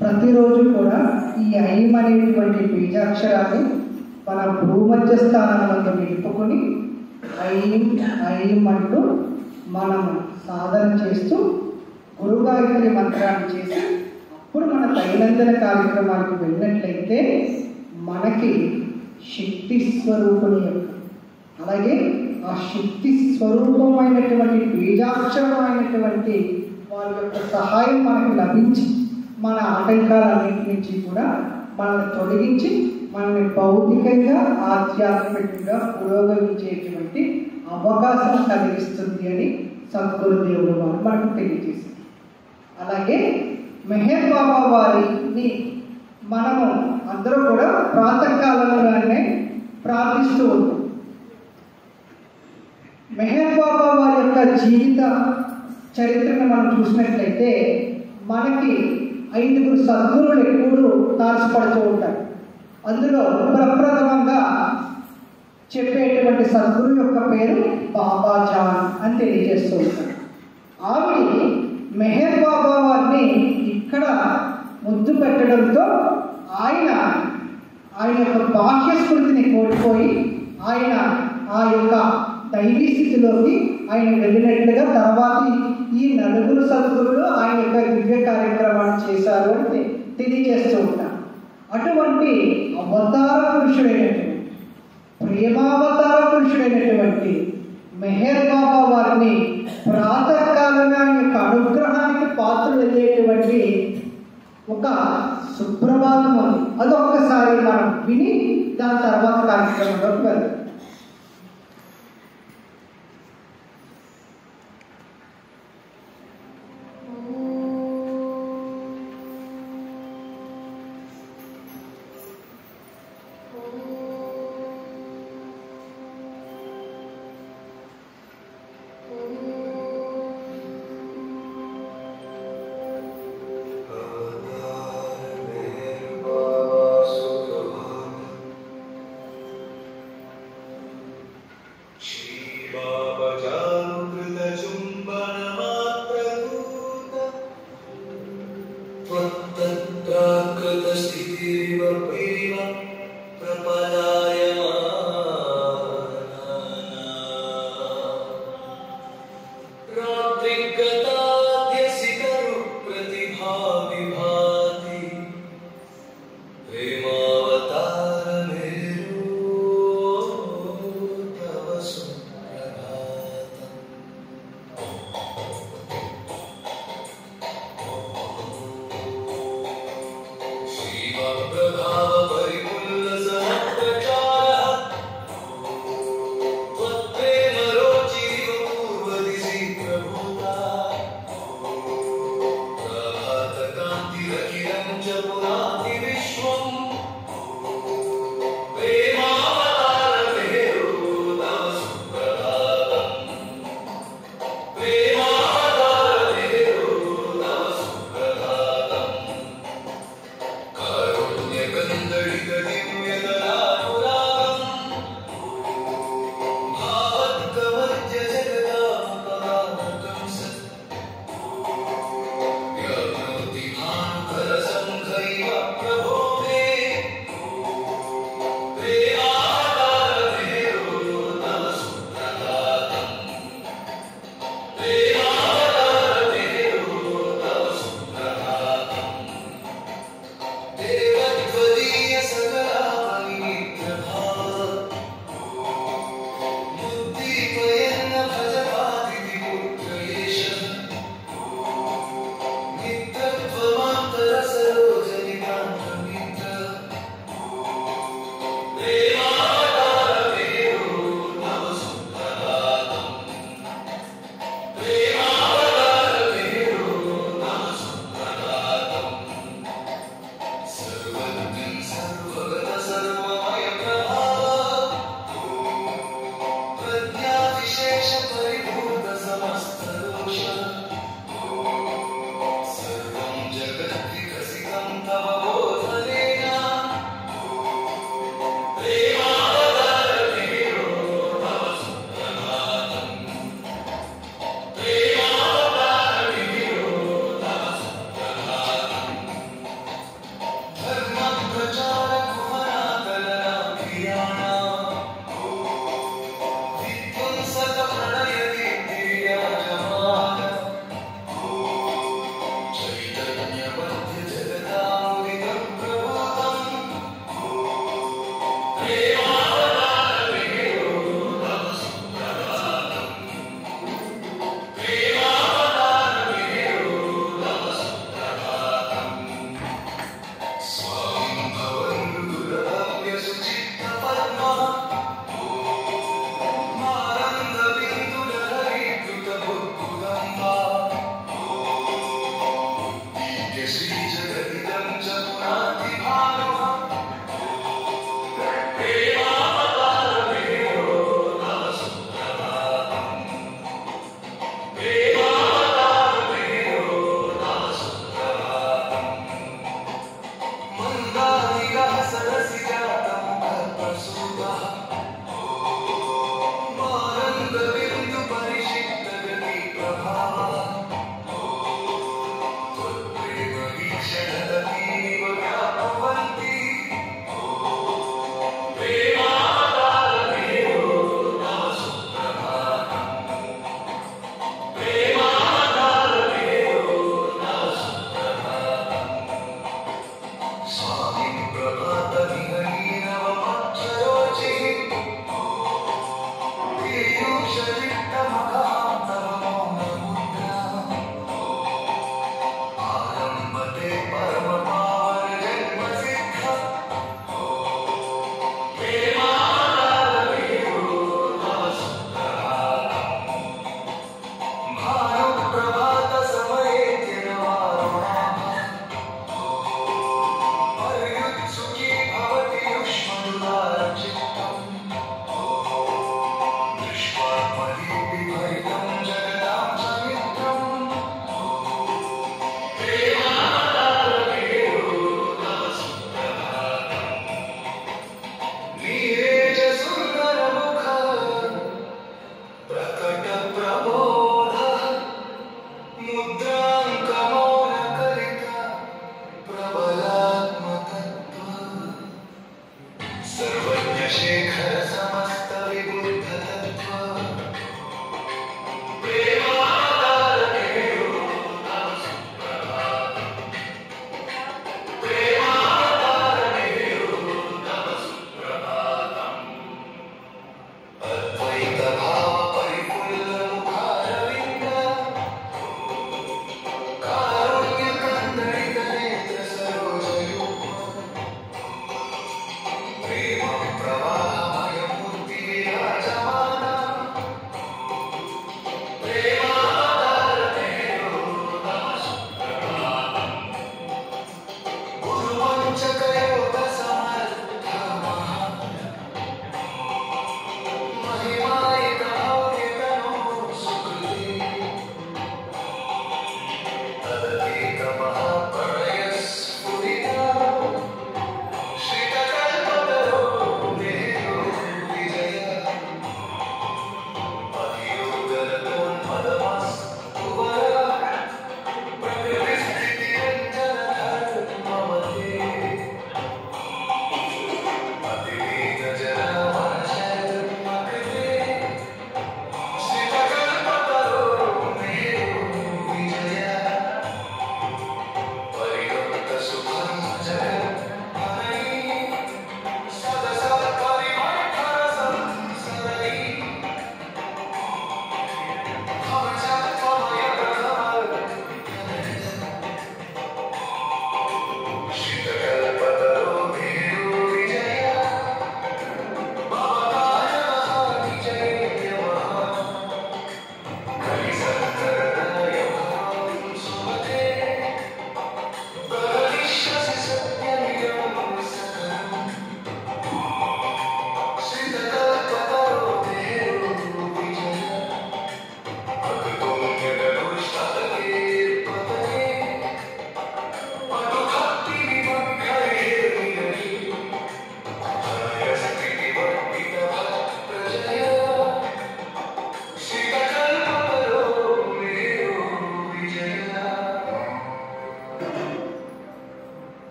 ప్రతిరోజు కూడా ఈ ఐం అనేటువంటి బీజాక్షరాన్ని మన భూమధ్య స్థానంలో నిలుపుకొని ఐం ఐం అంటూ మనం సాధన చేస్తూ గురుగాయత్రి మంత్రాన్ని చేసి అప్పుడు మన దైనందిన కార్యక్రమానికి వెళ్ళినట్లయితే మనకి శక్తి స్వరూపుని యొక్క అలాగే ఆ శక్తి స్వరూపమైనటువంటి బీజాక్షరమైనటువంటి వారి యొక్క సహాయం మనకు లభించి మన ఆటంకాలన్నింటి నుంచి కూడా మనల్ని తొలగించి మనల్ని భౌతికంగా ఆధ్యాత్మికంగా పురోగమించేటువంటి అవకాశం కలిగిస్తుంది అని సద్గురుదేవుడు వారు మనకు తెలియజేశారు. అలాగే మెహర్ బాబా వారిని మనము అందరూ కూడా ప్రాతకాలంలోనే ప్రార్థిస్తూ ఉంటాం. మెహర్ బాబా వారి యొక్క జీవిత చరిత్రను మనం చూసినట్లయితే మనకి 5 సద్గురువులు ఎప్పుడూ తారసపడుతూ ఉంటారు. అందులో ప్రప్రథమంగా చెప్పేటువంటి సద్గురు యొక్క పేరు బాబాజాన్ అని తెలియజేస్తూ ఉంటారు. ఆవిడ మెహర్ బాబా వారిని ఇక్కడ ముద్దు పెట్టడంతో ఆయన యొక్క బాహ్య స్మృతిని కోల్పోయి ఆయన ఆ యొక్క దైవీ స్థితిలోకి ఆయన వెళ్ళినట్లుగా తర్వాత ఈ 4 సద్గురులు ఆయన యొక్క దివ్య కార్యక్రమాన్ని చేశారు అని తెలియజేస్తూ ఉంటారు. అటువంటి అవతార పురుషుడైనటువంటి ప్రేమావతార పురుషుడైనటువంటి మెహర్ బాబా వారిని ప్రాతకాలంగా ఆయన యొక్క అనుగ్రహానికి పాత్రలు వెళ్ళేటువంటి ఒక సుప్రభాతం ఉంది. అదొక్కసారి మనం విని దాని తర్వాత కార్యక్రమంలోకి వెళ్దాం.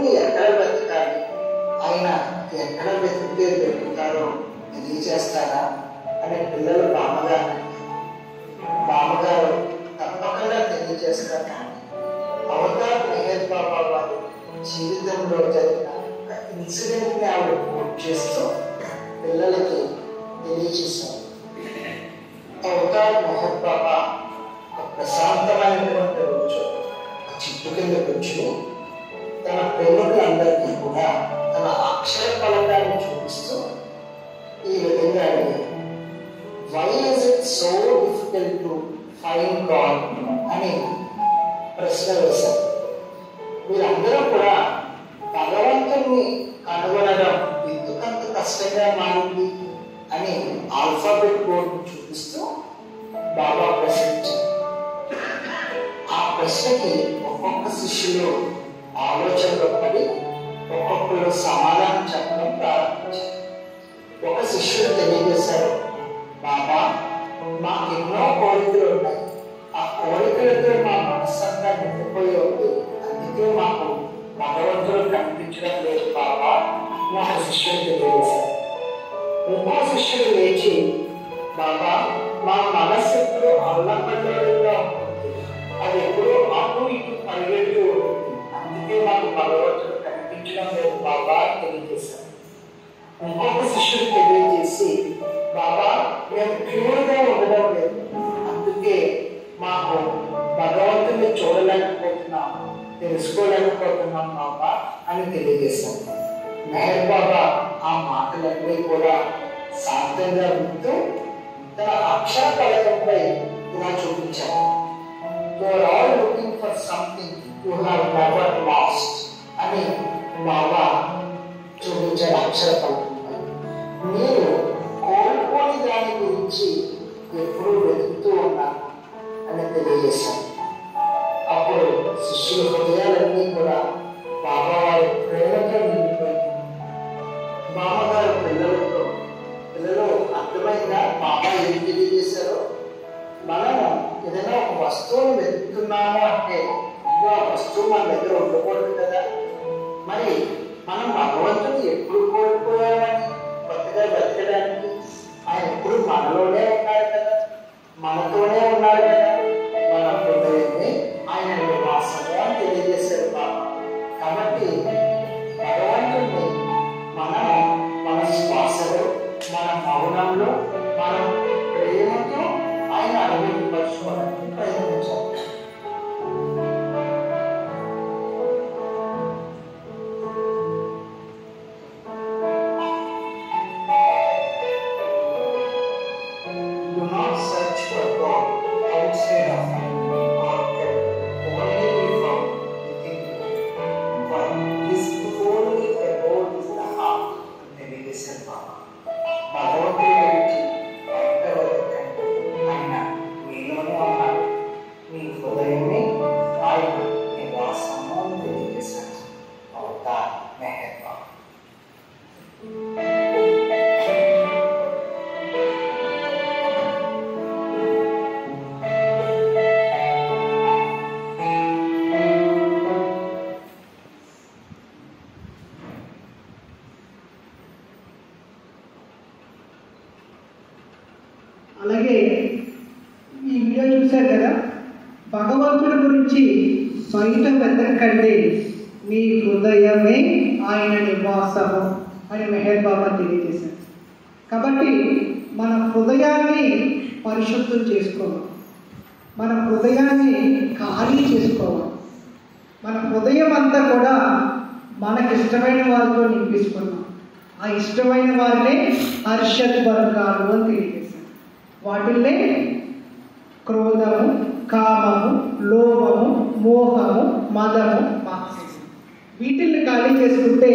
దేవుణ్ణి ఎక్కడ వెతకాలి, ఆయన ఎక్కడ వెతికితే దొరుకుతారో తెలియజేస్తారా అని పిల్లలు బామ్మగారు తప్పకుండా తెలియజేస్తారు. అవతార్ మెహర్ బాబా వారి జీవితంలో జరిగిన ఒక ఇన్సిడెంట్ని ఆవిడ కోట్ చేస్తూ పిల్లలకి తెలియజేశారు. అవతార్ మెహర్ బాబా ఒక ప్రశాంతమైనటువంటి రోజు ఆ చెట్టు కింద కూర్చుని తన ప్రేమికులందరికీ కూడా తన అక్షర ఫలకాన్ని చూపిస్తూ ఈ విధంగా అడిగారు, why is it so difficult to find God అని ప్రశ్న వేశారు. మీరందరూ కూడా భగవంతుని కనుగొనడం ఎందుకంత కష్టంగా మారింది అని ఆల్ఫాబెట్ బోర్డు చూపిస్తూ బాబా ప్రశ్నించారు. ఆ ప్రశ్నకి ఒక్కొక్క శిష్యులు ఆలోచనలో పడి ఒక్కొక్కరు సమాధానం చెప్పడం ప్రారంభించారు. ఒక శిష్యుడు తెలియజేశారు, బాబా మాకెన్నో కోరికలు ఉన్నాయి, ఆ కోరికలతో మా మనస్సంతా నిండిపోయి ఉంది, అందుకే మాకు భగవంతుడు కనిపించడం లేదు బాబా అని ఒక శిష్యుడు తెలియజేశారు. ఇంకో శిష్యుడు లేచి, బాబా మా మనస్సు ఎప్పుడు అల్లకల్లోలంగా ఉంటుంది, అది ఎప్పుడూ అటు ఇటు పరిగెడుతూ ఉంటుంది, అందుకే మాకు భగవంతుడు కనిపించడం లేదు బాబా అని తెలియజేశారు. ఇంకొక శిష్యుడు తెలియజేసి, బాబా మేము ప్యూర్గా ఉండడం లేదు, అందుకే మాకు భగవంతుని చూడలేకపోతున్నాం, తెలుసుకోలేకపోతున్నాం బాబా అని తెలియజేశారు. మెహర్ బాబా ఆ మాటలన్నీ కూడా శాంతంగా వింటూ తన అక్షర ఫలకంపై ఇలా చూపించారు, you are all looking for something you have never lost అని బాబా చూపించాడు అక్షర ఫలకంపై. మీరు కోల్పోని దాని గురించి ఎప్పుడూ వెతుకుతూ ఉన్నారు అని తెలియజేశారు. అప్పుడు శిష్యుల హృదయాలన్నీ కూడా బాబా వారి ప్రేమతో నిండిపోయింది. బామ్మగారు పిల్లలు అర్థమైందా బాబా ఏం తెలియజేశారో? మనం ఏదైనా ఒక వస్తువును వెతుకుతున్నాము అంటే ఆ వస్తువు మన దగ్గర ఉండకూడదు కదా. మరి మనం భగవంతుని ఎప్పుడు కోల్పోయామని కొత్తగా బతకడానికి? ఆయన ఎప్పుడు మనలోనే ఉన్నారు కదా, మనతోనే ఉన్నారు కదా, మన హృదయమే ఆయన నివాసము అని తెలియజేశారు బాబా. కాబట్టి భగవంతుని మనం మన శ్వాసలో, మన మౌనంలో, మనం ప్రేమతో ఆయన అనుభవించుకోవడానికి ప్రయత్నించాలి. Do not search for God outside of Him, or can only be found within Him. For His only abode is the heart. తెలియజేశారు బాబా. భగవంతుడి గురించి బయట వెతకండి, ఆయన మీలోనే ఉన్నారు, మీ హృదయమే ఆయన నివాసము అని తెలియజేశారు అవతార్ మెహర్ బాబా. అలాగే ఈ వీడియో చూశారు కదా, భగవంతుడి గురించి బయట వెతకండి, మీ హృదయమే ఆయన నివాసము అని మెహర్ బాబా తెలియజేశారు. కాబట్టి మన హృదయాన్ని పరిశుద్ధం చేసుకోవాలి, మన హృదయాన్ని ఖాళీ చేసుకోవాలి. మన హృదయం అంతా కూడా మనకి ఇష్టమైన వారితో నింపించుకున్నాం. ఆ ఇష్టమైన వారినే హర్షత్ వర్గాలు అని తెలియజేశారు. వాటిల్లే క్రోధము, కామము, లోభము, మోహము, మదము, మాత్సర్యము. వీటిల్ని ఖాళీ చేసుకుంటే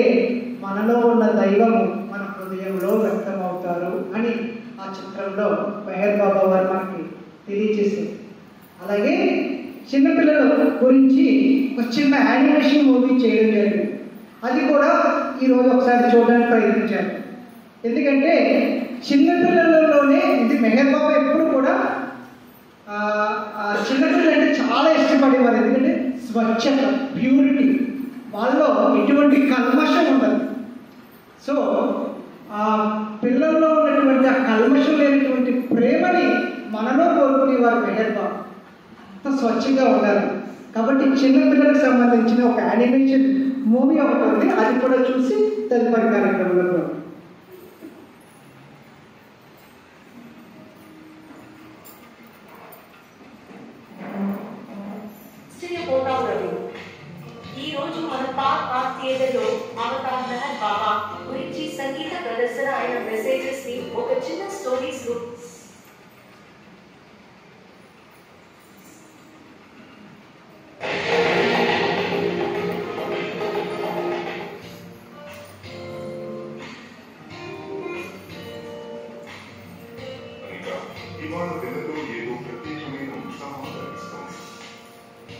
మనలో ఉన్న దైవము మన హృదయంలో వ్యక్తమవుతారు అని ఆ చిత్రంలో మెహర్ బాబా వారు మనకి తెలియజేశారు. అలాగే చిన్నపిల్లల గురించి ఒక చిన్న యానిమేషన్ మూవీ చేయడం జరిగింది. అది కూడా ఈరోజు ఒకసారి చూడడానికి ప్రయత్నించాను. ఎందుకంటే చిన్నపిల్లలలోనే ఇది మెహర్ బాబా ఎప్పుడు కూడా చిన్నపిల్లలు అంటే చాలా ఇష్టపడేవారు. ఎందుకంటే స్వచ్ఛత, ప్యూరిటీ, వాళ్ళలో ఎటువంటి కల్మషం ఉండదు. సో ఆ పిల్లల్లో ఉన్నటువంటి ఆ కల్మషం లేనటువంటి ప్రేమని మనలో కోరుకునేవారు మెహర్ బాబా. అంత స్వచ్ఛంగా ఉండాలి. కాబట్టి చిన్నపిల్లలకు సంబంధించిన ఒక యానిమేషన్ మూవీ ఒకటి ఉంది, అది కూడా చూసి తదుపరి కార్యక్రమంలో ఈ రోజు మన పార్క్ ఆర్ట్ థియేటర్లో అవతార్ మెహర్ బాబా గురించి సంగీత ప్రదర్శన అయిన మెసేజెస్ ని ఒక చిన్న స్టోరీస్ గ్రూప్ ఇవాళ పిల్లలు ఏదో ప్రత్యేకమైన ఉత్సాహం కలిగిస్తుంది.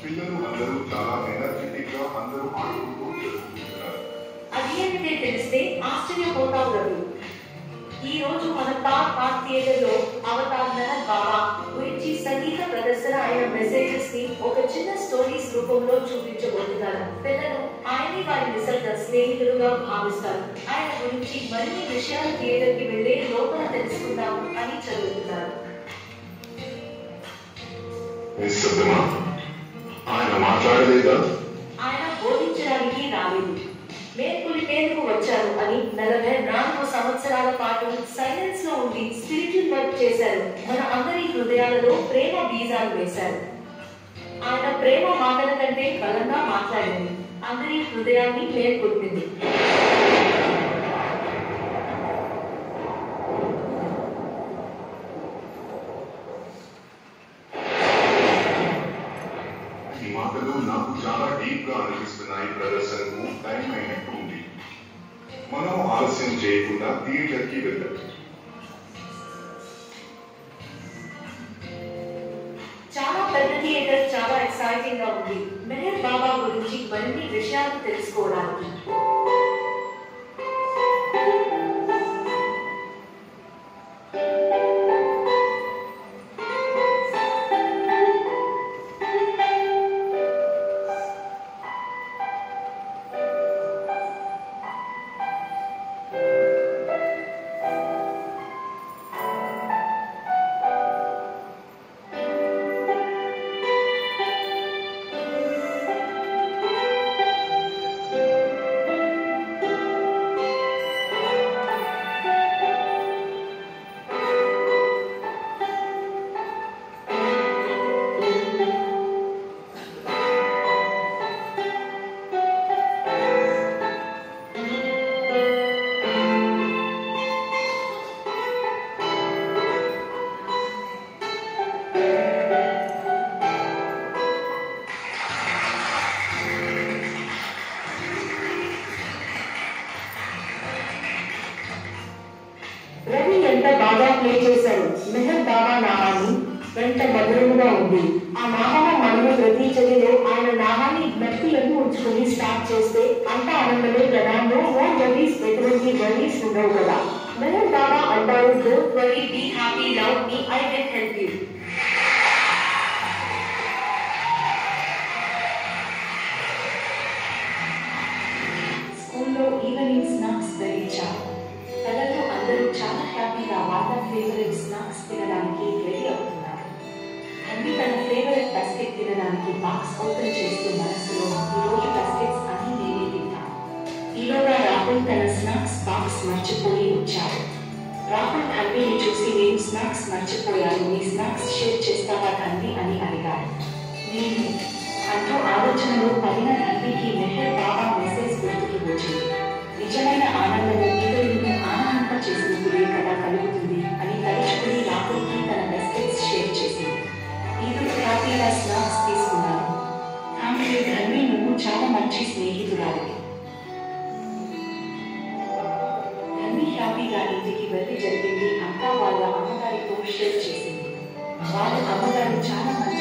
పిల్లలు అందరూ చాలా ఎనర్జెటిక్ గా అందరూ ఆడుకుంటూ జరుపుకుంటున్నారు. అది ఏమిటే తెలిస్తే ఆశ్చర్యపోతావు రవి. ఈ రోజు మన పార్క్ ఆర్ట్ థియేటర్లో అవతార్ మెహర్ బాబా గురించి సంగీత ప్రదర్శన అయిన మెసేజెస్ ని ఒక చిన్న స్టోరీస్ రూపంలో చూపించబోతున్నారు. పిల్లలు ఆయన్ని వారి నిసర్గ స్నేహితులుగా భావిస్తారు. ఆయన గురించి మరిన్ని విషయాలు థియేటర్ కి వెళ్లే లోపల తెలుసుకుందాం అని చదువుతున్నారు. ఆయన మాట్లాడలేదా? ఆయన బోధించడానికి రాలేదు, మేల్కొలిపేందుకు వచ్చారు అని 44 సంవత్సరాల పాటు సైలెన్స్ లో ఉండి స్పిరిచువల్ వర్క్ చేశారు. మన అందరి హృదయాలలో ప్రేమ బీజాలు వేశారు. ఆయన ప్రేమ మాటల కంటే బలంగా మాట్లాడింది, అందరి హృదయాన్ని మేల్కొల్పింది. ఈ మాటలు నాకు చాలా డీప్ గా అనిపిస్తున్నాయి. ప్రదర్శనకు టైం అయినట్టు ఉంది. మనం ఆలస్యం చేయకుండా థియేటర్ కి వెళ్ళాలి. చాలా పెద్ద థియేటర్, చాలా ఎక్సైటింగ్ గా ఉంది మెహర్ బాబా గురించి మరిన్ని విషయాలు తెలుసుకోవడానికి. రవి ఎంత బాగా ప్లే చేశారు. మెహర్ బాబా నామాన్ని ఎంత మధురముగా ఉంది. ఆ నామము మనము ప్రతి చర్యలో ఆయన నామాన్ని జ్ఞప్తిలను ఉంచుకొని స్టార్ట్ చేస్తే అంత ఆనందమే కదా. నో మోర్ వరీస్, ఎటువంటి వరీస్ ఉండవు కదా. మెహర్ బాబా అంటారు, don't worry, be happy, love me, I will help you. స్కూల్లో ఈవినింగ్ స్నాక్స్ ధరించారు. పిల్లలు అందరూ చాలా హ్యాపీగా వాళ్ళ ఫేవరెట్ స్నాక్స్ తినడానికి రెడీ అవుతున్నారు. అన్ని తన ఫేవరెట్ బాస్కెట్ తినడానికి బాక్స్ ఓపెన్ చేస్తూ మనసులో ఈరోజు బాస్కెట్స్ అన్ని నేనే తింటాను. ఈలోగా రాహుల్ తన స్నాక్స్ బాక్స్ మర్చిపోయి వచ్చాడు. రాహుల్ ధన్విని చూసి, నేను స్నాక్స్ మర్చిపోయాను, మీ స్నాక్స్ షేర్ చేస్తావా ధన్వి అని అడిగాడు. నేను అంటూ ఆలోచనలో పడిన ధన్వికి మెహర్ బాబా మెసేజ్ గుర్తుకి వచ్చింది. నిజమైన ఆనందము ఇతరులను ఆనందింప చేసినప్పుడే కదా కలుగుతుంది అని తలుచుకుని రాహుల్కి తన బాస్కెట్స్ షేర్ చేసింది. ఈరోజు హ్యాపీగా స్నాక్స్ తీసుకున్నాను. ఆమె ధన్వి, నువ్వు చాలా మంచి స్నేహితురాలివి. ధన్వి హ్యాపీగా ఇంటికి వెళ్ళి జరిగింది అంతా వాళ్ళ అమ్మగారితో షేర్ చేసింది. వాళ్ళ అమ్మగారు చాలా మంచి